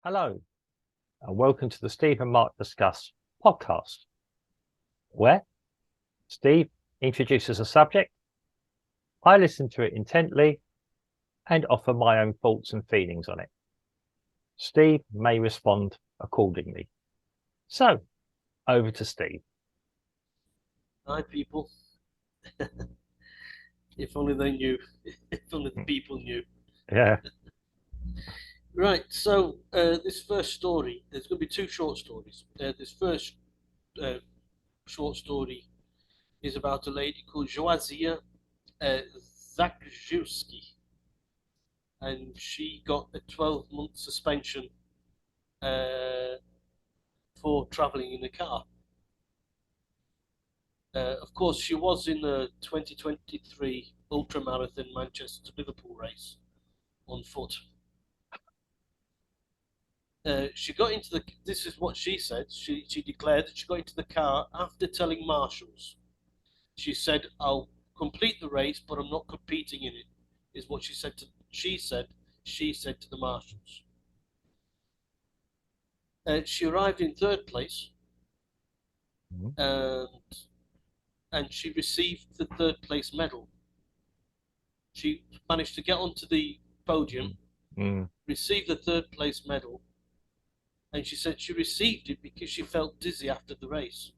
Hello, and welcome to the Steve and Mark Discuss podcast, where Steve introduces a subject, I listen to it intently, and offer my own thoughts and feelings on it. Steve may respond accordingly. So, over to Steve. Hi, people. If only they knew. If only the people knew. Yeah. Right, so this first story, there's going to be two short stories. This first uh, short story is about a lady called Joazia Zakrzewski, and she got a 12-month suspension for traveling in a car. Of course, she was in the 2023 ultramarathon Manchester to Liverpool race on foot. She got into the. This is what she said. She declared that she got into the car after telling marshals. She said, "I'll complete the race, but I'm not competing in it." Is what she said to. She said to the marshals. She arrived in third place, and she received the third place medal. She managed to get onto the podium, receive the third place medal, and she said she received it because she felt dizzy after the race.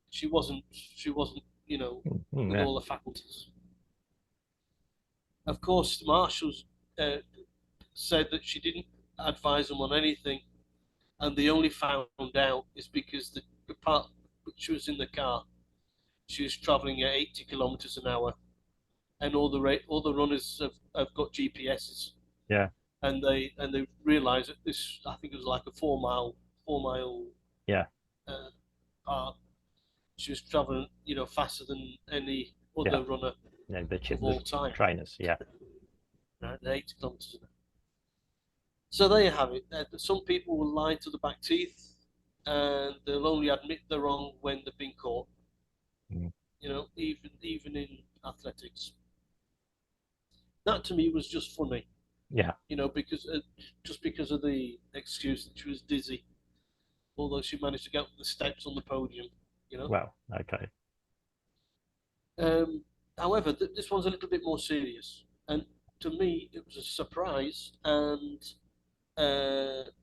She wasn't, with all the faculties. Of course, the marshals said that she didn't advise them on anything, and they only found out is because the part she was in the car, she was traveling at 80 kilometers an hour, and all the runners have got GPSs. Yeah. And they realised that this, I think it was like a 4 mile Yeah. Part. She was traveling, faster than any other runner of all time. Trainers, yeah. Right, 80 kilometers an hour. So there you have it. Some people will lie to the back teeth, and they'll only admit they're wrong when they've been caught. Even in athletics. That to me was just funny. Yeah. Because just because of the excuse that she was dizzy, although she managed to get up the steps on the podium. Well, okay. However, this one's a little bit more serious, and to me, it was a surprise, and it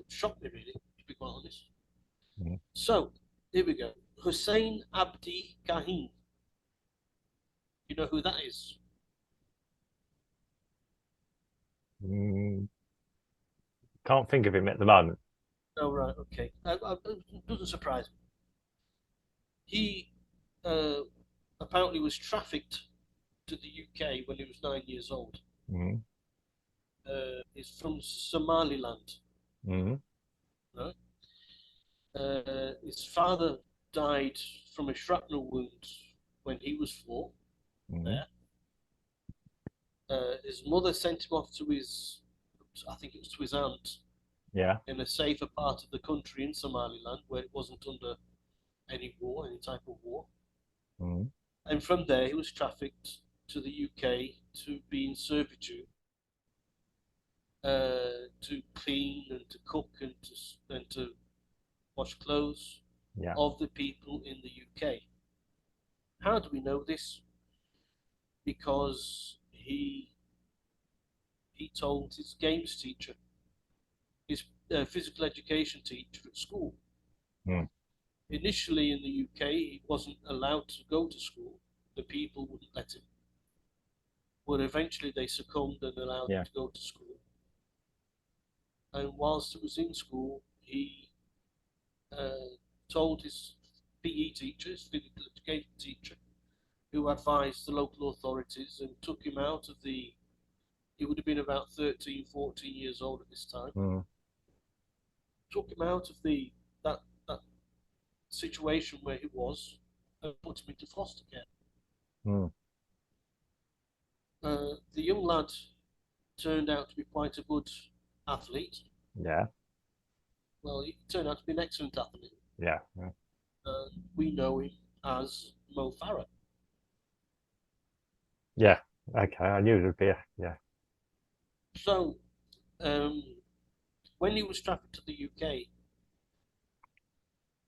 shocked me really, to be quite honest. So here we go. Hussein Abdi Kahin. You know who that is? Can't think of him at the moment. Oh, right, okay. It doesn't surprise me. He apparently was trafficked to the UK when he was 9 years old. He's from Somaliland. Right? His father died from a shrapnel wound when he was 4. There. His mother sent him off to I think it was to his aunt. Yeah. In a safer part of the country in Somaliland where it wasn't under any type of war. And from there he was trafficked to the UK to be in servitude, to clean and to cook and to wash clothes of the people in the UK. How do we know this? Because he told his games teacher, his physical education teacher at school. Initially in the UK, he wasn't allowed to go to school. The people wouldn't let him. But eventually they succumbed and allowed him to go to school. And whilst he was in school, he told his PE teacher, his physical education teacher, who advised the local authorities and took him out of he would have been about 13, 14 years old at this time. Took him out of that situation where he was and put him into foster care. The young lad turned out to be quite a good athlete. Yeah. Well, he turned out to be an excellent athlete. Yeah. We know him as Mo Farah. Yeah. Okay. I knew it would be yeah. So, when he was trafficked to the UK,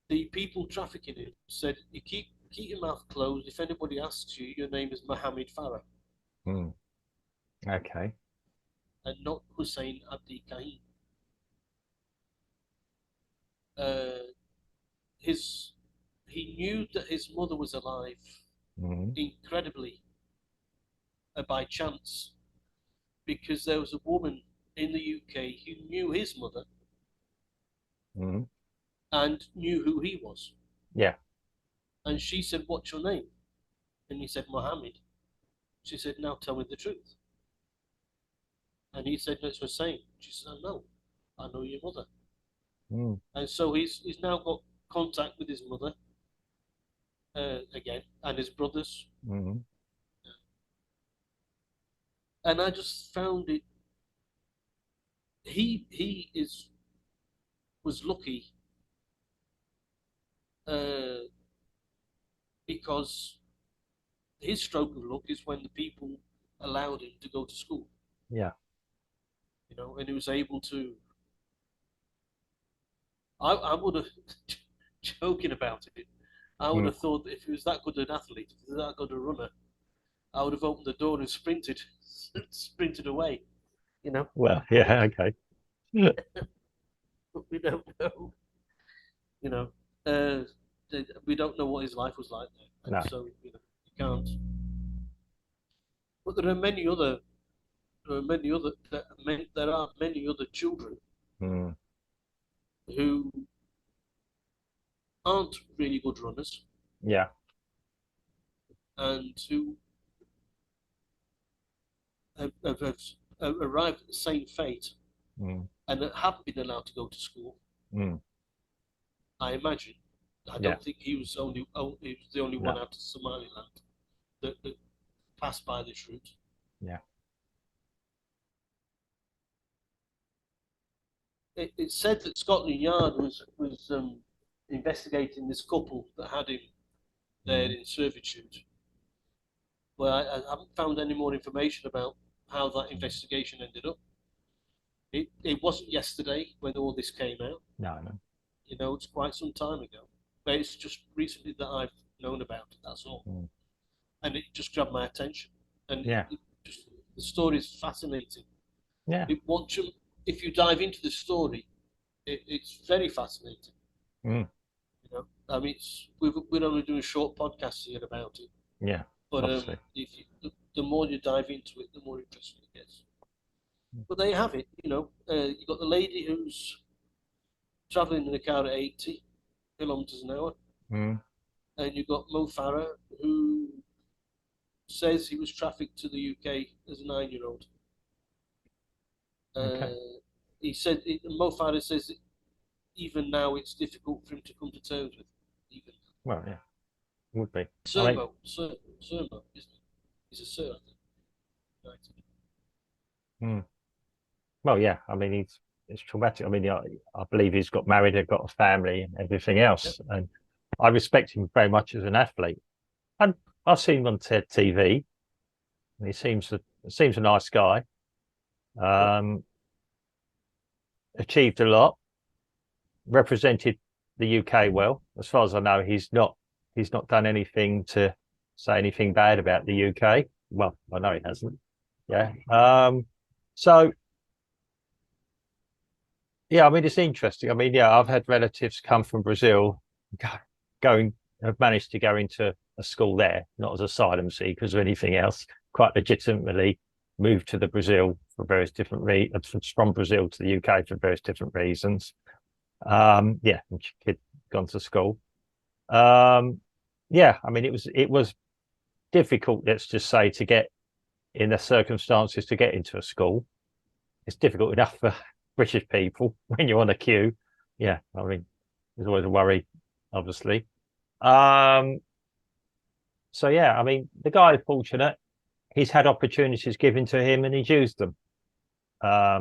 the people trafficking him said, "You keep your mouth closed. If anybody asks you, your name is Mohammed Farah Mm. Okay. and not Hussein Abdi Kahin." Uh, his he knew that his mother was alive Mm. incredibly by chance because there was a woman in the UK who knew his mother Mm. and knew who he was. Yeah. And she said, "What's your name?" And he said, "Mohammed." She said, "Now tell me the truth." And he said, "No, it's Hussein." She said, "No, I know your mother." Mm. And so he's now got contact with his mother again and his brothers. Mm. And I just found it. He is was lucky uh, because his stroke of luck is when the people allowed him to go to school. Yeah. And he was able to. I would have joking about it. I would Mm. have thought that if he was that good an athlete, if he was that good a runner, I would have opened the door and sprinted, sprinted away. Well, But yeah. Okay. we don't know. You know, uh, we don't know what his life was like there, and No. so you can't. But there are many other, there are many other children Mm. who aren't really good runners Yeah. and who have arrived at the same fate Mm. and haven't been allowed to go to school. Mm. I imagine. I Yeah. don't think he was the only one No. out of Somaliland that passed by this route. Yeah. It said that Scotland Yard was investigating this couple that had him there Mm. in servitude. Well, I haven't found any more information about how that investigation ended up. It wasn't yesterday when all this came out. No. No. It's quite some time ago. But it's just recently that I've known about it. That's all, Mm. and it just grabbed my attention. And Yeah. the story is fascinating. Yeah. Once if you dive into the story, it's very fascinating. Mm. I mean, we're only doing short podcasts here about it, Yeah. but Obviously. the more you dive into it, the more interesting it gets. But there you have it. You've got the lady who's traveling in a car at 80 kilometers an hour, Mm. and you've got Mo Farah who says he was trafficked to the UK as a 9-year-old. Okay. He said Mo Farah says that even now it's difficult for him to come to terms with. Even Well, yeah. Would be. I mean. Sermo, isn't he? He's a Sir, I think. Right. Mm. Well, yeah. I mean, it's traumatic. I mean, I believe he's got married and got a family and everything Yep. else, and I respect him very much as an athlete. And I've seen him on TV. And he seems a nice guy. Yep. Um, Achieved a lot, represented the UK well. As far as I know, he's not done anything to say anything bad about the UK. Well, I know he hasn't. Yeah. So yeah, I mean it's interesting. I mean, yeah, I've had relatives come from Brazil, going have managed to go into a school there, not as asylum seekers or anything else, quite legitimately moved to the Brazil for various different reasons, from Brazil to the UK for various different reasons. Yeah, and kid gone to school. Um, yeah, I mean it was difficult, let's just say, to get in the circumstances to get into a school. It's difficult enough for British people when you're on a queue. Yeah, I mean, there's always a worry, obviously. Um, so yeah, I mean, the guy is fortunate. He's had opportunities given to him and he's used them.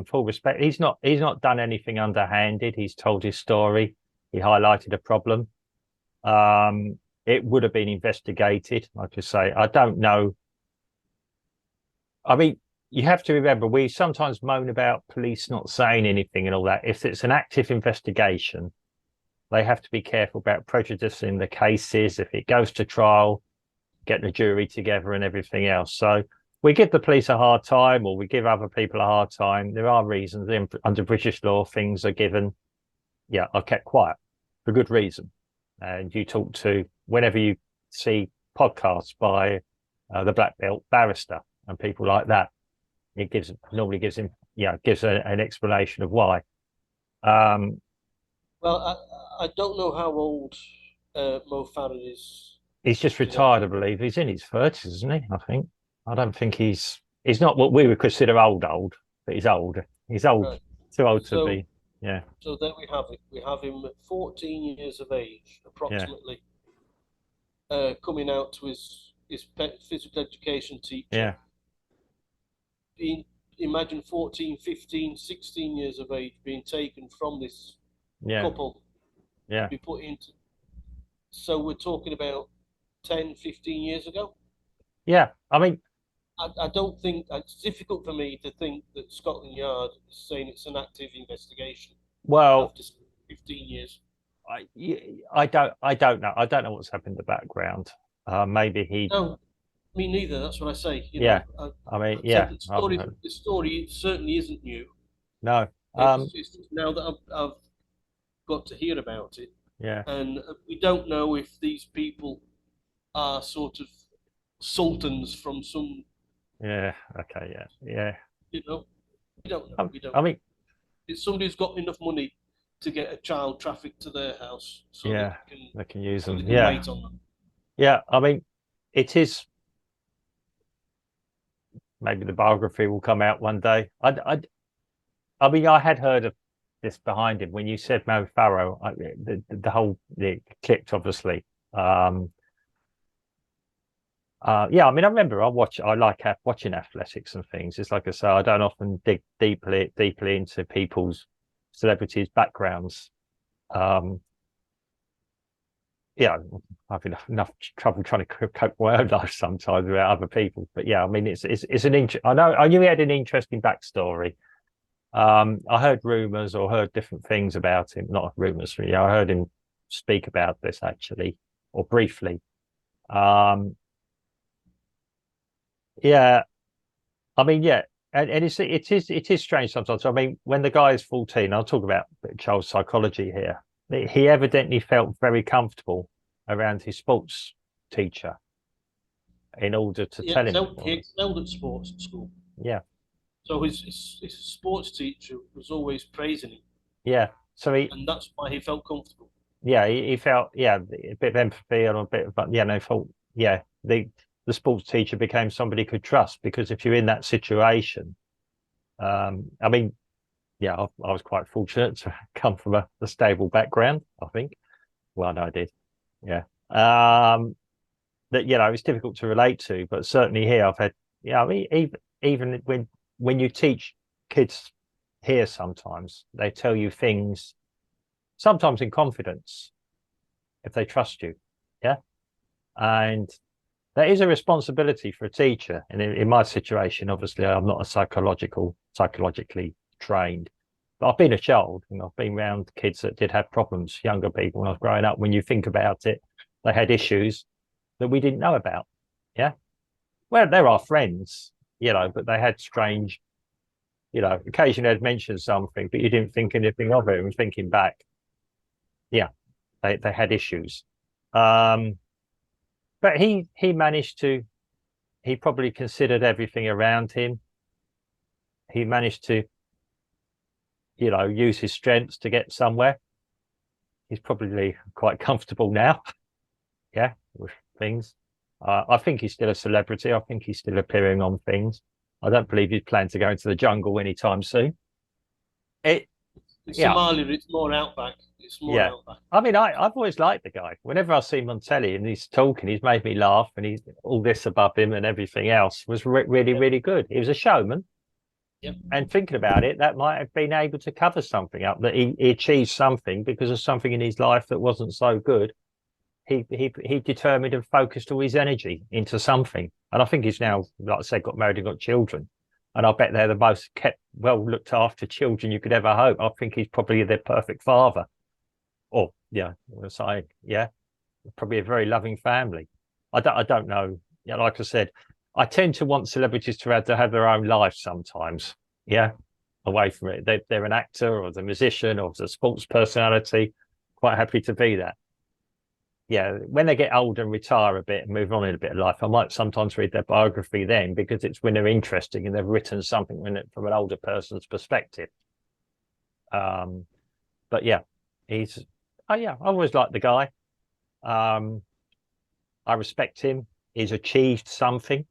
Full respect. He's not done anything underhanded. He's told his story. He highlighted a problem. It would have been investigated. Like I say, I don't know. I mean, you have to remember, we sometimes moan about police not saying anything and all that. If it's an active investigation, they have to be careful about prejudicing the cases. If it goes to trial, getting a jury together and everything else. So we give the police a hard time, or we give other people a hard time. There are reasons under British law, things are given, are kept quiet for good reason. And you talk to, whenever you see podcasts by the black belt barrister and people like that, it normally gives him, an explanation of why. Well, I don't know how old Mo Farah is. He's just retired, I believe. He's in his 30s, isn't he? I think. I don't think he's not what we would consider old, but he's old. He's old, right. Too old to be. Yeah. So there we have it. We have him at 14 years of age, approximately, coming out to his physical education teacher. Yeah. Imagine 14, 15, 16 years of age being taken from this couple. Yeah. Be put into. So we're talking about 10, 15 years ago. Yeah. I mean, I don't think it's difficult for me to think that Scotland Yard is saying it's an active investigation. Well, after 15 years. I don't know. I don't know what's happened in the background. Maybe he. No, me neither. That's what I say. The story certainly isn't new. No. It's now that I've got to hear about it. Yeah. And we don't know if these people are sort of sultans from some. Yeah. Okay. Yeah. We don't know. We don't. I mean, it's somebody who's got enough money to get a child trafficked to their house, so they can use them. Wait on them. Yeah. I mean, it is. Maybe the biography will come out one day. I mean, I had heard of this behind him when you said Mo Farah. The whole clicked, obviously. I mean, I remember I like watching athletics and things. It's like I say, I don't often dig deeply into people's celebrities' backgrounds. I've enough trouble trying to cope my own life sometimes without other people. But I mean, it's an I knew he had an interesting backstory. I heard rumors or heard different things about him. Not rumors, really. I heard him speak about this actually, or briefly. I mean, and it is strange sometimes. I mean, when the guy is 14, I'll talk about child psychology here. He evidently felt very comfortable around his sports teacher in order to tell him. He excelled at sports at school. Yeah. So his sports teacher was always praising him. Yeah. So and that's why he felt comfortable. Yeah, he felt a bit of empathy and a bit of, but the sports teacher became somebody he could trust, because if you're in that situation, I mean, I was quite fortunate to come from a stable background, I think. Well, no, I did. Yeah. That, it's difficult to relate to, but certainly here I've had, I mean, even when you teach kids here, sometimes they tell you things, sometimes in confidence, if they trust you. Yeah. And there is a responsibility for a teacher. And in my situation, obviously, I'm not psychologically trained, but I've been a child and I've been around kids that did have problems, younger people when I was growing up. When you think about it, they had issues that we didn't know about. Yeah. Well, they're our friends, but they had strange, occasionally they'd mention something, but you didn't think anything of it. And thinking back, they had issues. But he managed to, he probably considered everything around him. He managed to, use his strengths to get somewhere. He's probably quite comfortable now. Yeah, with things. I think he's still a celebrity. I think he's still appearing on things. I don't believe he's planning to go into the jungle anytime soon. In Somalia, it's more outback. It's more outback. I mean, I've always liked the guy. Whenever I see him on telly and he's talking, he's made me laugh, and he's all this above him and everything else was really, really good. He was a showman. Yep. And thinking about it, that might have been able to cover something up, that he achieved something because of something in his life that wasn't so good. He determined and focused all his energy into something. And I think he's now, like I said, got married and got children. And I bet they're the most kept, well looked after children you could ever hope. I think he's probably their perfect father. Or, yeah, we'll say, yeah, probably a very loving family. I don't know. Yeah, like I said, I tend to want celebrities to have their own life sometimes. Yeah, away from it. They're an actor or the musician or the sports personality. Quite happy to be that. Yeah, when they get older and retire a bit and move on in a bit of life, I might sometimes read their biography then, because it's when they're interesting and they've written something from an older person's perspective. But yeah, oh yeah, I always liked the guy. I respect him. He's achieved something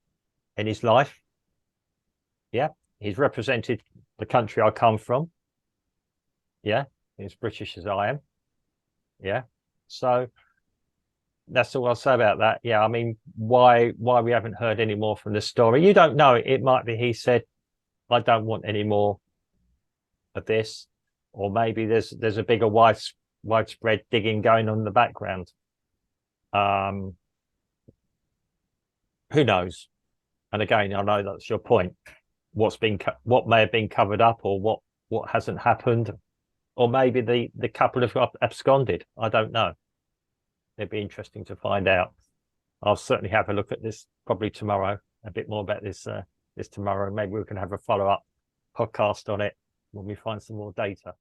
in his life. Yeah, he's represented the country I come from. Yeah, he's British as I am. Yeah, so that's all I'll say about that. Yeah, I mean, why we haven't heard any more from this story? You don't know. It might be he said, "I don't want any more of this," or maybe there's a bigger widespread digging going on in the background. Who knows? And again, I know that's your point. What may have been covered up, or what hasn't happened, or maybe the couple have absconded. I don't know. It'd be interesting to find out. I'll certainly have a look at this probably tomorrow. A bit more about this tomorrow. Maybe we can have a follow-up podcast on it when we find some more data.